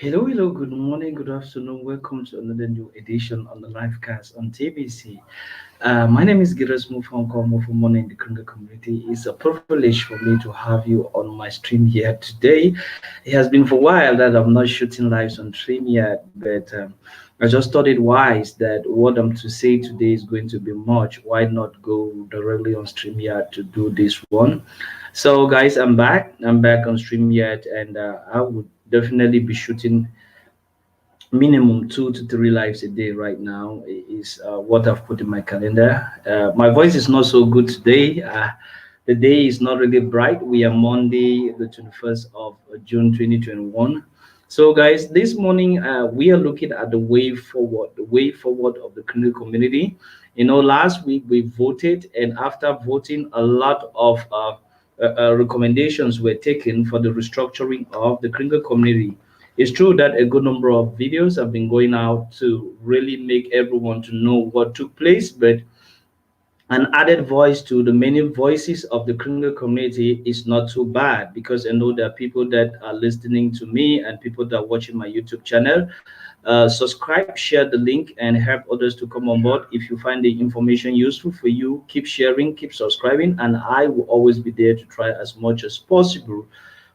Hello, hello, good morning, good afternoon. Welcome to another new edition on the livecast on TBC. My name is Giras Mufonko Mufumone in the Kringle community. It's a privilege for me to have you on my stream here today. It has been for a while that I'm not shooting lives on stream yet, but I just thought it wise that what I'm to say today is going to be much. Why not go directly on StreamYard to do this one? So, guys, I'm back. I'm back on StreamYard, and I would definitely be shooting minimum 2 to 3 lives a day right now is what I've put in my calendar. My voice is not so good today. The day is not really bright. We are Monday, the 21st of June 2021. So, guys, this morning we are looking at the way forward of the Kringle community. Last week we voted, and after voting, a lot of recommendations were taken for the restructuring of the Kringle community. It's true that a good number of videos have been going out to really make everyone to know what took place, but an added voice to the many voices of the Kringle community is not too bad because I know there are people that are listening to me and people that are watching my YouTube channel. Subscribe, share the link, and help others to come on board. If you find the information useful for you, keep sharing, keep subscribing, and I will always be there to try as much as possible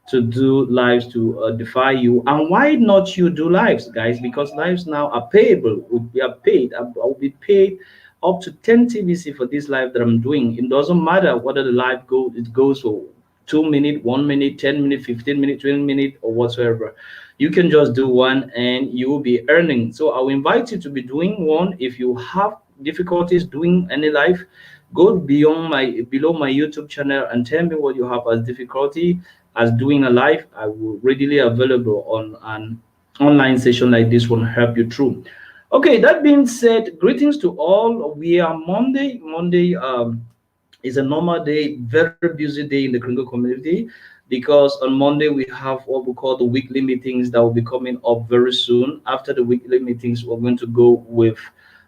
to do lives to defy you. And why not you do lives, guys? Because lives now are payable. We are paid. I'll be paid up to 10 TVC for this live that I'm doing. It doesn't matter whether the live goes for 2 minutes, 1 minute, 10 minutes, 15 minutes, 20 minutes, or whatsoever. You can just do one and you will be earning. So I will invite you to be doing one. If you have difficulties doing any live, go beyond my below my YouTube channel and tell me what you have as difficulty as doing a live. I will readily available on an online session like this one help you through. Okay, that being said, greetings to all. We are Monday. Monday is a normal day, very busy day in the Kringle community because on Monday we have what we call the weekly meetings that will be coming up very soon. After the weekly meetings, we're going to go with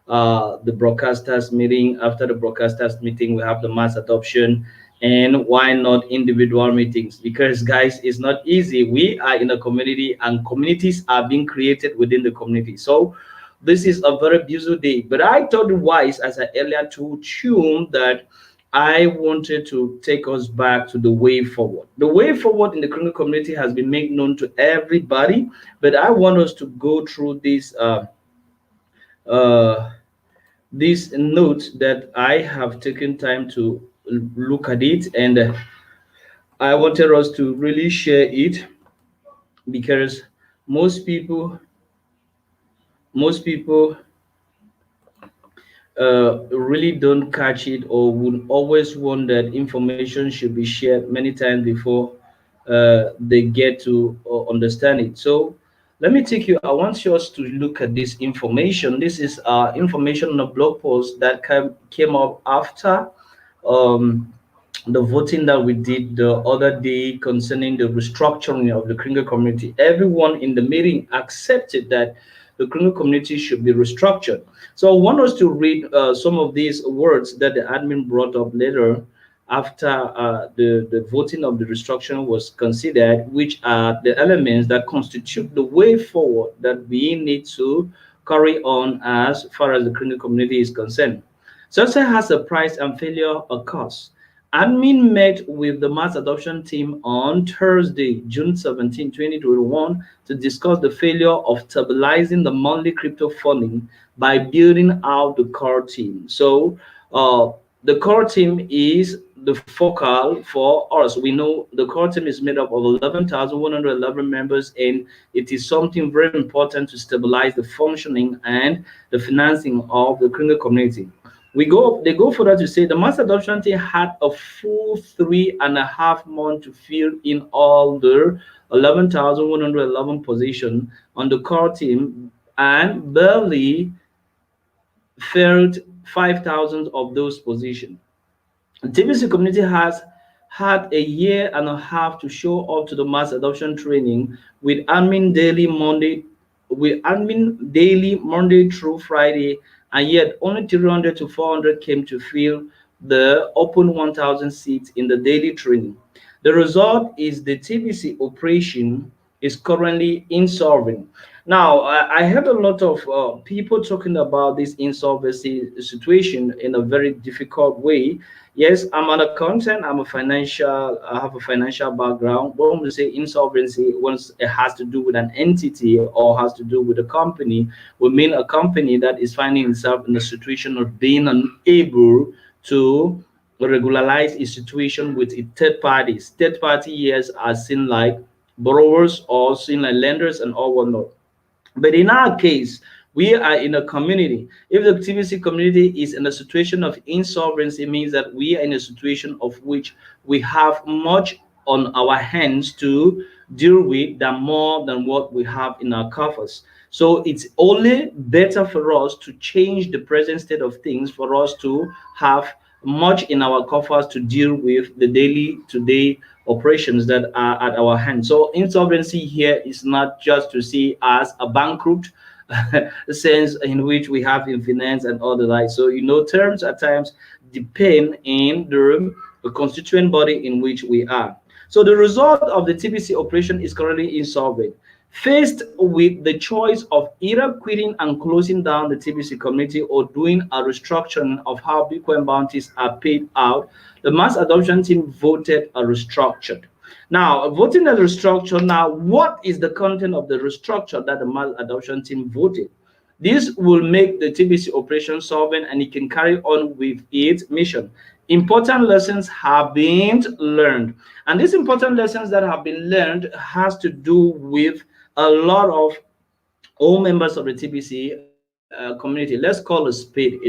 the broadcasters meeting. After the broadcasters meeting, we have the mass adoption. And why not individual meetings? Because, guys, it's not easy. We are in a community and communities are being created within the community. So, this is a very busy day. But I thought it wise, as I earlier told you, that I wanted to take us back to the way forward. The way forward in the criminal community has been made known to everybody, but I want us to go through uh, this note that I have taken time to look at it, and I wanted us to really share it because most people, most people really don't catch it or would always want that information should be shared many times before they get to understand it. So let me take you. I want you us to look at this information. This is information on a blog post that came up after um, the voting that we did the other day concerning the restructuring of the Kringle community. Everyone in the meeting accepted that the Kringle community should be restructured. So I want us to read some of these words that the admin brought up later after the voting of the restructuring was considered, which are the elements that constitute the way forward that we need to carry on as far as the Kringle community is concerned. Success has a price and failure a cost. Admin met with the mass adoption team on Thursday, June 17, 2021, to discuss the failure of stabilizing the monthly crypto funding by building out the core team. So, the core team is the focal for us. We know the core team is made up of 11,111 members, and it is something very important to stabilize the functioning and the financing of the Kringle community. They go further to say the mass adoption team had a full 3.5 months to fill in all the 11,111 positions on the core team and barely filled 5,000 of those positions. The TBC community has had a year and a half to show up to the mass adoption training with admin daily Monday through Friday, and yet only 300 to 400 came to fill the open 1,000 seats in the daily training. The result is the TBC operation is currently insolvent. Now, I heard a lot of people talking about this insolvency situation in a very difficult way. Yes, I'm an accountant. I have a financial background. When we say insolvency, once it has to do with an entity or has to do with a company, we mean a company that is finding itself in a situation of being unable to regularize its situation with its third parties. Third party years are seen like borrowers or seen like lenders and all whatnot. But in our case, we are in a community. If the TVC community is in a situation of insolvency, it means that we are in a situation of which we have much on our hands to deal with than more than what we have in our coffers. So it's only better for us to change the present state of things for us to have much in our coffers to deal with the daily to day operations that are at our hands. So insolvency here is not just to see as a bankrupt sense in which we have in finance and all the like. So terms at times depend in the constituent body in which we are. So the result of the TBC operation is currently insolvent. Faced with the choice of either quitting and closing down the TBC community or doing a restructuring of how Bitcoin bounties are paid out, the mass adoption team voted a restructured. Now, voting a restructure, now, what is the content of the restructure that the mass adoption team voted? This will make the TBC operation solvent and it can carry on with its mission. Important lessons have been learned. And these important lessons that have been learned has to do with a lot of all members of the TBC community. Let's call a spade.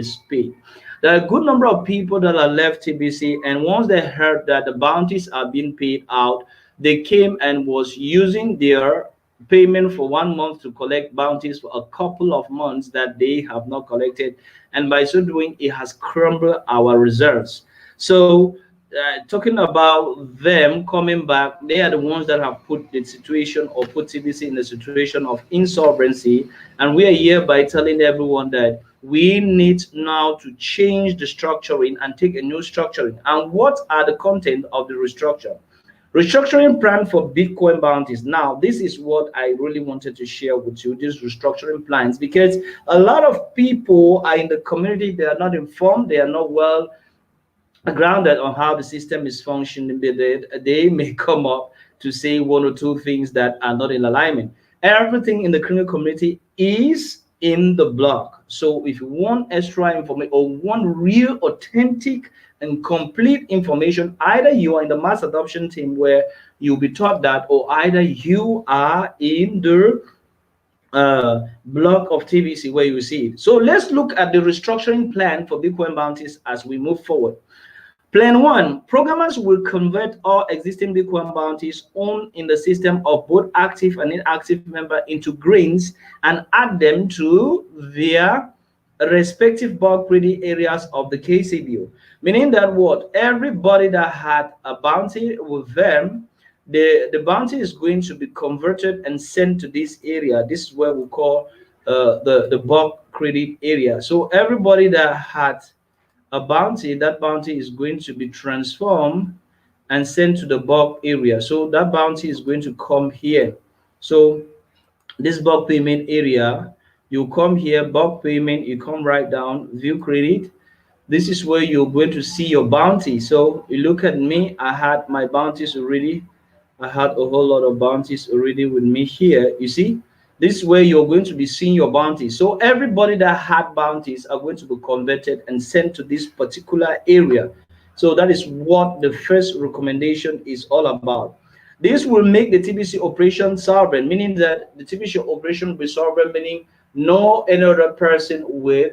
There are a good number of people that are left TBC, and once they heard that the bounties are being paid out, they came and was using their payment for 1 month to collect bounties for a couple of months that they have not collected, and by so doing, it has crumbled our reserves. So talking about them coming back, they are the ones that have put the situation or put TBC in the situation of insolvency. And we are here by telling everyone that we need now to change the structuring and take a new structuring. And what are the content of the restructure? Restructuring plan for Bitcoin bounties. Now, this is what I really wanted to share with you, these restructuring plans, because a lot of people are in the community, they are not informed, they are not well grounded on how the system is functioning. They may come up to say one or two things that are not in alignment. Everything in the criminal community is in the blog. So if you want extra information or want real, authentic, and complete information, either you are in the mass adoption team where you'll be taught that, or either you are in the block of TVC where you see it. So let's look at the restructuring plan for Bitcoin bounties as we move forward. Plan one, programmers will convert all existing Bitcoin bounties owned in the system of both active and inactive member into greens and add them to their respective bulk trading areas of the KCBO. Meaning that what? Everybody that had a bounty with them, the bounty is going to be converted and sent to this area. This is where we call the bulk credit area. So everybody that had a bounty, that bounty is going to be transformed and sent to the bulk area. So that bounty is going to come here. So this bulk payment area, you come here, bulk payment, you come right down, view credit. This is where you're going to see your bounty. So you look at me, I had my bounties already. I had a whole lot of bounties already with me here. You see, this is where you're going to be seeing your bounties. So everybody that had bounties are going to be converted and sent to this particular area. So that is what the first recommendation is all about. This will make the TBC operation sovereign, meaning that the TBC operation will be sovereign, meaning no any other person with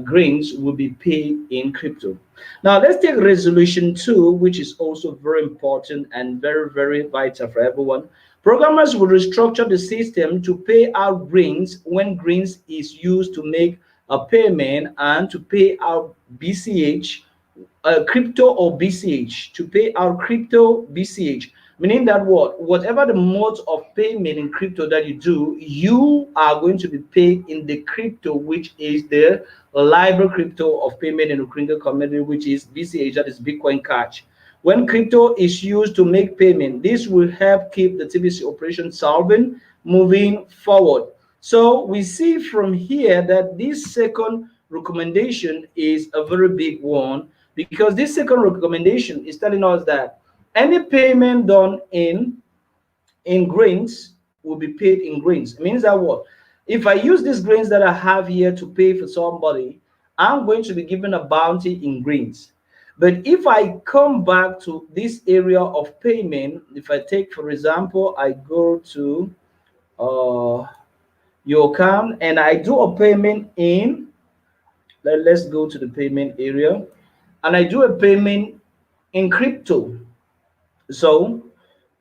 greens will be paid in crypto. Now let's take resolution 2, which is also very important and very, very vital for everyone. Programmers will restructure the system to pay out greens when greens is used to make a payment and to pay out BCH, crypto or BCH, to pay out crypto BCH. Meaning that what? Whatever the mode of payment in crypto that you do, you are going to be paid in the crypto, which is the library crypto of payment in the Kringle community, which is BCH, that is Bitcoin Cash. When crypto is used to make payment, this will help keep the TBC operation solvent moving forward. So we see from here that this second recommendation is a very big one, because this second recommendation is telling us that any payment done in grains will be paid in grains. It means that what? If I use these grains that I have here to pay for somebody, I'm going to be given a bounty in grains. But if I come back to this area of payment, if I take, for example, I go to uh, your account and I do a payment in, let's go to the payment area, and I do a payment in crypto. So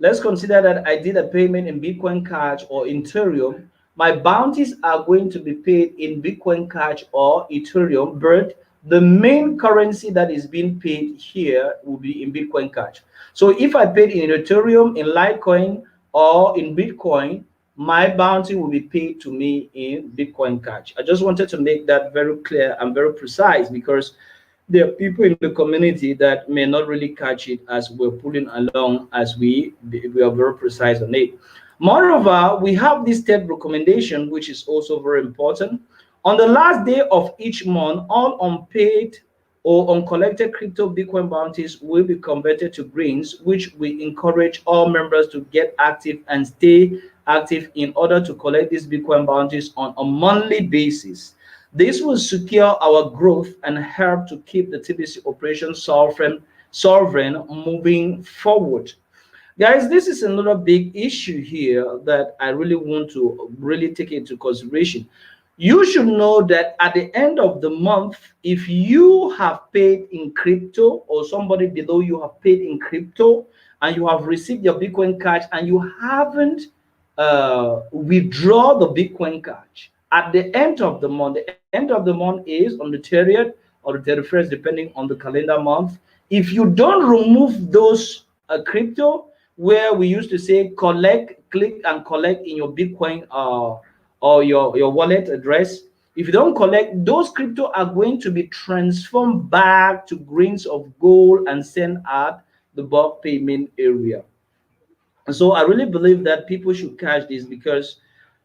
let's consider that I did a payment in Bitcoin Cash or Ethereum. My bounties are going to be paid in Bitcoin Cash or Ethereum, but the main currency that is being paid here will be in Bitcoin Cash. So if I paid in Ethereum, in Litecoin, or in Bitcoin, my bounty will be paid to me in Bitcoin Cash. I just wanted to make that very clear and very precise, because there are people in the community that may not really catch it as we're pulling along, as we are very precise on it. Moreover, we have this third recommendation, which is also very important. On the last day of each month, all unpaid or uncollected crypto Bitcoin bounties will be converted to greens, which we encourage all members to get active and stay active in order to collect these Bitcoin bounties on a monthly basis. This will secure our growth and help to keep the TBC operation sovereign moving forward. Guys, this is another big issue here that I really want to really take into consideration. You should know that at the end of the month, if you have paid in crypto, or somebody below you have paid in crypto, and you have received your Bitcoin cash and you haven't withdraw the Bitcoin cash at the end of the month. The end of the month is on the 30th or the 31st, depending on the calendar month. If you don't remove those crypto, where we used to say collect, click and collect in your Bitcoin or your wallet address, if you don't collect, those crypto are going to be transformed back to grains of gold and sent at the bulk payment area. So I really believe that people should catch this, because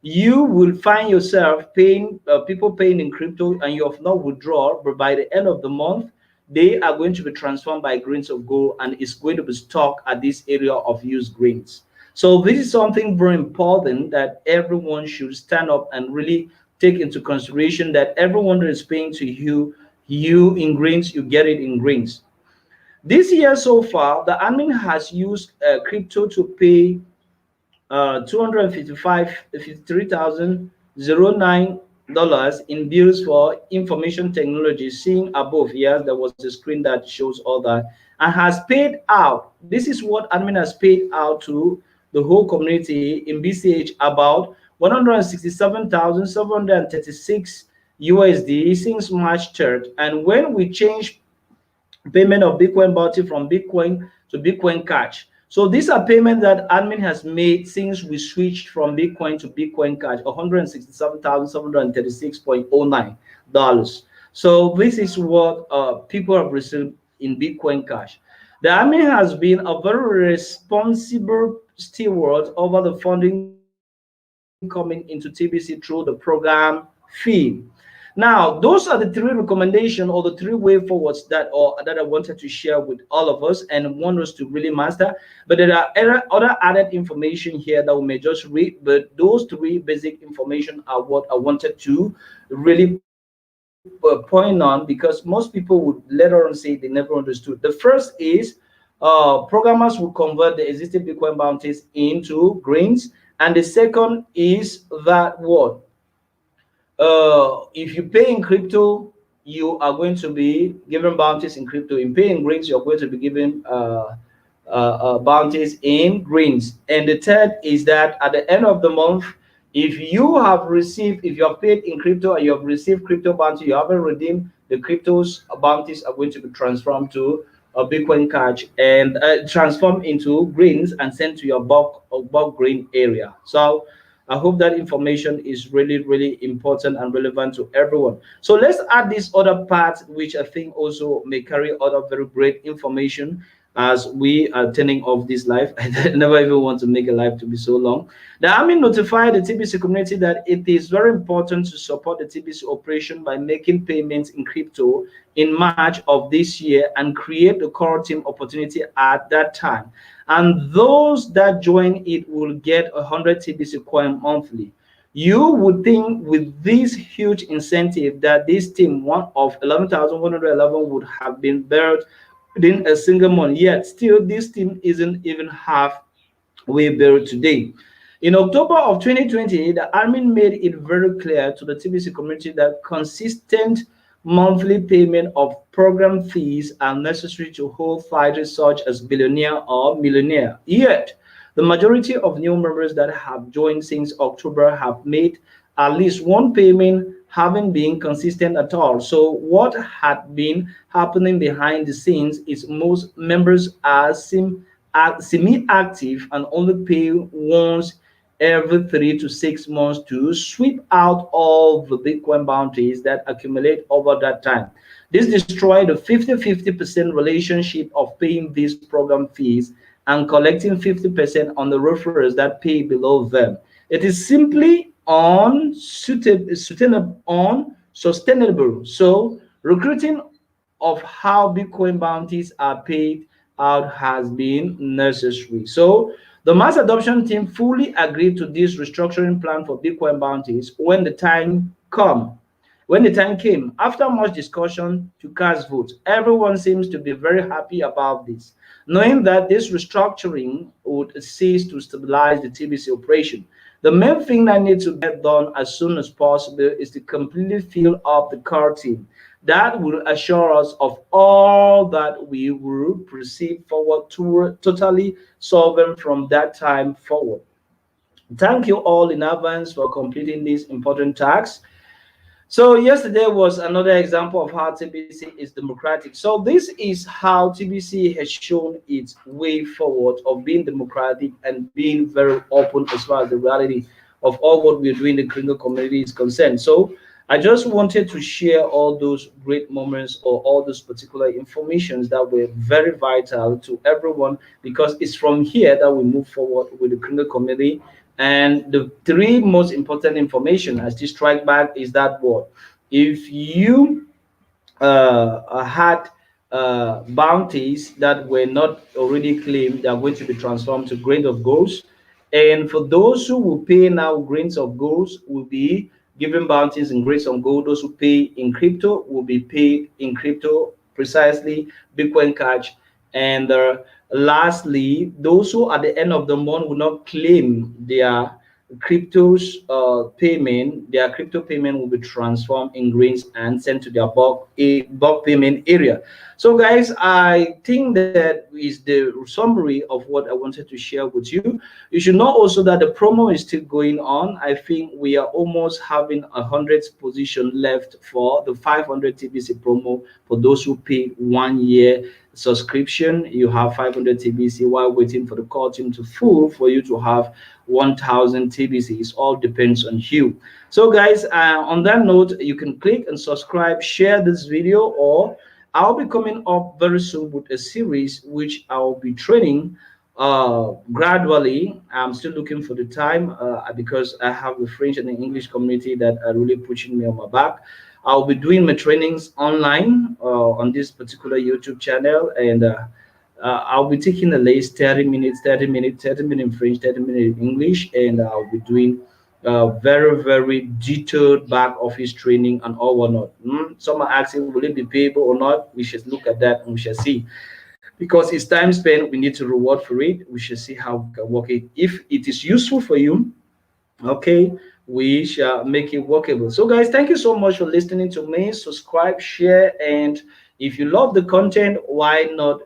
you will find yourself paying people paying in crypto and you have not withdrawn, but by the end of the month, they are going to be transformed by grains of gold and it's going to be stocked at this area of used grains. So this is something very important that everyone should stand up and really take into consideration, that everyone that is paying to you in grains, you get it in grains. This year so far, the admin has used crypto to pay 253,009 in bills for information technology. Seeing above here, there was a screen that shows all that, and has paid out. This is what admin has paid out to the whole community in BCH, about 167,736 USD since March 3rd. And when we change payment of Bitcoin bounty from Bitcoin to Bitcoin Cash. So these are payments that admin has made since we switched from Bitcoin to Bitcoin Cash, $167,736.09. So this is what people have received in Bitcoin Cash. The admin has been a very responsible steward over the funding coming into TBC through the program fee. Now, those are the three recommendations or the three way forwards that I wanted to share with all of us and want us to really master. But there are other added information here that we may just read, but those three basic information are what I wanted to really point on, because most people would later on say they never understood. The first is programmers will convert the existing Bitcoin bounties into grains, and the second is that what if you pay in crypto, you are going to be given bounties in crypto. In paying greens, you're going to be given bounties in greens. And the third is that at the end of the month, if you have paid in crypto and you have received crypto bounty, you haven't redeemed the cryptos, bounties are going to be transformed to a Bitcoin cash and transformed into greens and sent to your bulk grain area. So I hope that information is really, really important and relevant to everyone. So let's add this other part, which I think also may carry other very great information. as we are turning off this life. I never even want to make a life to be so long. The Army notified the TBC community that it is very important to support the TBC operation by making payments in crypto in March of this year and create the core team opportunity at that time. And those that join it will get 100 TBC coin monthly. You would think with this huge incentive that this team one of 11,111 would have been built within a single month. Yet still this team isn't even halfway built today. In October of 2020, the Army made it very clear to the TBC community that consistent monthly payment of program fees are necessary to hold fighters such as billionaire or millionaire. Yet, the majority of new members that have joined since October have made at least one payment, haven't been consistent at all. So what had been happening behind the scenes is most members are semi-active and only pay once every 3 to 6 months to sweep out all the Bitcoin bounties that accumulate over that time. This destroyed the 50-50% relationship of paying these program fees and collecting 50% on the referrals that pay below them. It is simply unsustainable. So recruiting of how Bitcoin bounties are paid out has been necessary. So the mass adoption team fully agreed to this restructuring plan for Bitcoin bounties when the time came. After much discussion to cast votes, everyone seems to be very happy about this, knowing that this restructuring would cease to stabilize the TBC operation. The main thing that needs to get done as soon as possible is to completely fill up the core team. That will assure us of all that we will proceed forward to totally solving from that time forward. Thank you all in advance for completing this important task. So yesterday was another example of how TBC is democratic. So this is how TBC has shown its way forward of being democratic and being very open as far as the reality of all what we're doing in the Kringle community is concerned. So I just wanted to share all those great moments or all those particular informations that were very vital to everyone, because it's from here that we move forward with the Kringle community. And the three most important information as this strike back is that what if you had bounties that were not already claimed, they are going to be transformed to grain of gold. And for those who will pay now, grains of gold will be given bounties in grains of gold. Those who pay in crypto will be paid in crypto, precisely Bitcoin Cash. And lastly, those who at the end of the month will not claim their crypto payment will be transformed in grains and sent to their bulk payment area. So guys, I think that is the summary of what I wanted to share with you. You should know also that the promo is still going on. I think we are almost having 100 position left for the 500 TBC promo. For those who paid 1 year subscription, you have 500 TBC while waiting for the call team to full for you to have 1000 TBC. It all depends on you. So guys, on that note, you can click and subscribe, share this video, or I'll be coming up very soon with a series which I'll be training gradually. I'm still looking for the time because I have the French and the English community that are really pushing me on my back. I'll be doing my trainings online on this particular YouTube channel, and I'll be taking the latest 30 minutes, 30 minutes, 30 minutes in French, 30 minutes in English, and I'll be doing very, very detailed back office training and all whatnot. Some are asking, will it be payable or not? We should look at that and we shall see. Because it's time spent, we need to reward for it. We should see how we can work it. If it is useful for you, okay, we shall make it workable. So guys, thank you so much for listening to me. Subscribe, share, and if you love the content, why not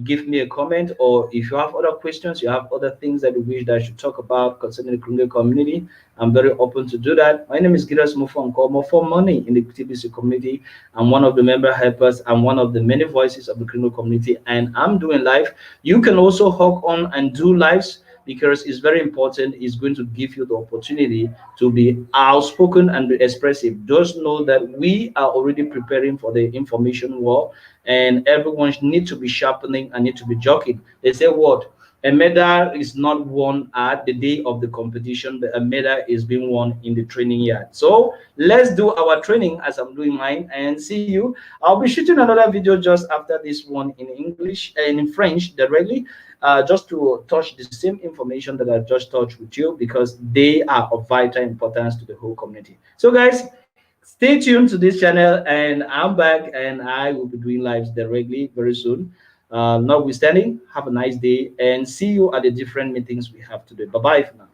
give me a comment? Or if you have other questions, you have other things that you wish that I should talk about concerning the Kringle community, I'm very open to do that. My name is Giras Mufonko for Money in the TBC community. I'm one of the member helpers. I'm one of the many voices of the Kringle community, and I'm doing live. You can also hop on and do lives, because it's very important. It's going to give you the opportunity to be outspoken and be expressive. Just know that we are already preparing for the information war, and everyone need to be sharpening and need to be joking. They say what? A medal is not won at the day of the competition, but a medal is being won in the training yard. So let's do our training as I'm doing mine, and see you. I'll be shooting another video just after this one in English and in French directly, just to touch the same information that I just touched with you, because they are of vital importance to the whole community. So guys, stay tuned to this channel, and I'm back, and I will be doing lives directly very soon. Notwithstanding, have a nice day, and see you at the different meetings we have today. Bye bye for now.